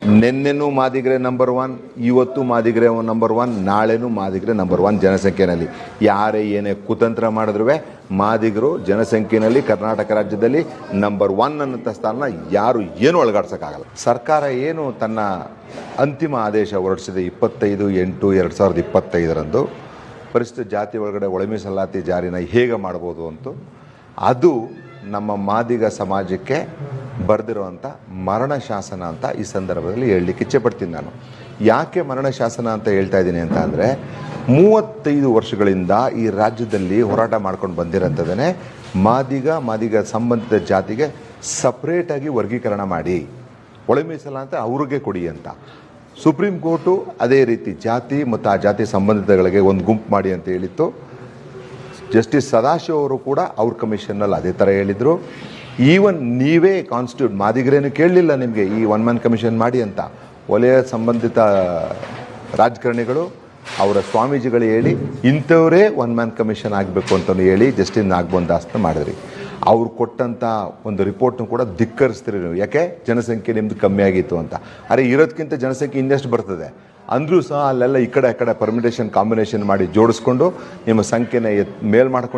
ನಿನ್ನೆನೂ ಮಾದಿಗರೆ number 1, ಇವತ್ತು ಮಾದಿಗರೆ number 1, ನಾಳೆನೂ ಮಾದಿಗರೆ number 1 ಜನಸಂಖ್ಯೆಯಲ್ಲಿ. ಯಾರೇ ಏನೇ ಕುತಂತ್ರ ಮಾಡಿದ್ರೂ ಮಾದಿಗರು ಜನಸಂಖ್ಯೆಯಲ್ಲಿ ಕರ್ನಾಟಕ ರಾಜ್ಯದಲ್ಲಿ ನಂಬರ್ 1 ಅನ್ನೋ ಸ್ಥಾನ ಯಾರು ಏನು ಒಳಗಾಡ್ಸೋಕ್ಕಾಗಲ್ಲ. ಸರ್ಕಾರ ಏನು ತನ್ನ ಅಂತಿಮ ಆದೇಶ ಹೊರಡಿಸಿದೆ 25/8/2025 ಪರಿಶಿಷ್ಟ ಜಾತಿ ಒಳಗಡೆ ಒಳ ಮೀಸಲಾತಿ ಜಾರಿನ ಹೇಗೆ ಮಾಡ್ಬೋದು ಅಂತ, ಅದು ನಮ್ಮ ಮಾದಿಗ ಸಮಾಜಕ್ಕೆ ಬರೆದಿರುವಂಥ ಮರಣ ಶಾಸನ ಅಂತ ಈ ಸಂದರ್ಭದಲ್ಲಿ ಹೇಳಲಿಕ್ಕೆ ಇಚ್ಛೆಪಡ್ತೀನಿ. ನಾನು ಯಾಕೆ ಮರಣ ಶಾಸನ ಅಂತ ಹೇಳ್ತಾ ಇದ್ದೀನಿ ಅಂತ ಅಂದರೆ, 35 ವರ್ಷಗಳಿಂದ ಈ ರಾಜ್ಯದಲ್ಲಿ ಹೋರಾಟ ಮಾಡ್ಕೊಂಡು ಬಂದಿರೋಂಥದೇ ಮಾದಿಗ ಸಂಬಂಧಿತ ಜಾತಿಗೆ ಸಪ್ರೇಟಾಗಿ ವರ್ಗೀಕರಣ ಮಾಡಿ ಒಳ ಮೀಸಲಾತಿ ಅವ್ರಿಗೆ ಕೊಡಿ ಅಂತ. ಸುಪ್ರೀಂ ಕೋರ್ಟು ಅದೇ ರೀತಿ ಜಾತಿ ಮತ್ತು ಆ ಜಾತಿ ಸಂಬಂಧಿತಗಳಿಗೆ ಒಂದು ಗುಂಪು ಮಾಡಿ ಅಂತ ಹೇಳಿತ್ತು. ಜಸ್ಟಿಸ್ ಸದಾಶಿವ ಅವರು ಕೂಡ ಅವ್ರ ಕಮಿಷನ್ನಲ್ಲಿ ಅದೇ ಥರ ಹೇಳಿದರು. ಈವನ್ ನೀವೇ ಕಾನ್ಸ್ಟಿಟ್ಯೂಟ್ ಮಾದಿಗರೇನು ಕೇಳಲಿಲ್ಲ ನಿಮಗೆ ಈ 1 ಮ್ಯಾನ್ ಕಮಿಷನ್ ಮಾಡಿ ಅಂತ. ವಲಯ ಸಂಬಂಧಿತ ರಾಜಕಾರಣಿಗಳು ಅವರ ಸ್ವಾಮೀಜಿಗಳು ಹೇಳಿ ಇಂಥವರೇ 1 ಮ್ಯಾನ್ ಕಮಿಷನ್ ಆಗಬೇಕು ಅಂತಲೂ ಹೇಳಿ ಜಸ್ಟಿಸ್ ನಾಗಮೋಹನ್ ದಾಸ್ನ ಮಾಡಿದ್ರಿ. ಅವ್ರು ಕೊಟ್ಟಂಥ ಒಂದು ರಿಪೋರ್ಟ್ನು ಕೂಡ ಧಿಕ್ಕರಿಸ್ತೀರಿ ನೀವು. ಯಾಕೆ ಜನಸಂಖ್ಯೆ ನಿಮ್ಮದು ಕಮ್ಮಿ ಆಗಿತ್ತು ಅಂತ. ಅರೆ ಇರೋದಕ್ಕಿಂತ ಜನಸಂಖ್ಯೆ ಇನ್ನೆಷ್ಟು ಬರ್ತದೆ ಅಂದರೂ ಸಹ ಅಲ್ಲೆಲ್ಲ ಈ ಕಡೆ ಆ ಕಡೆ ಪರ್ಮಿಟೇಷನ್ ಕಾಂಬಿನೇಷನ್ ಮಾಡಿ ಜೋಡಿಸ್ಕೊಂಡು ನಿಮ್ಮ ಸಂಖ್ಯೆನ ಮೇಲ್ ಮಾಡ್ಕೊಂಡು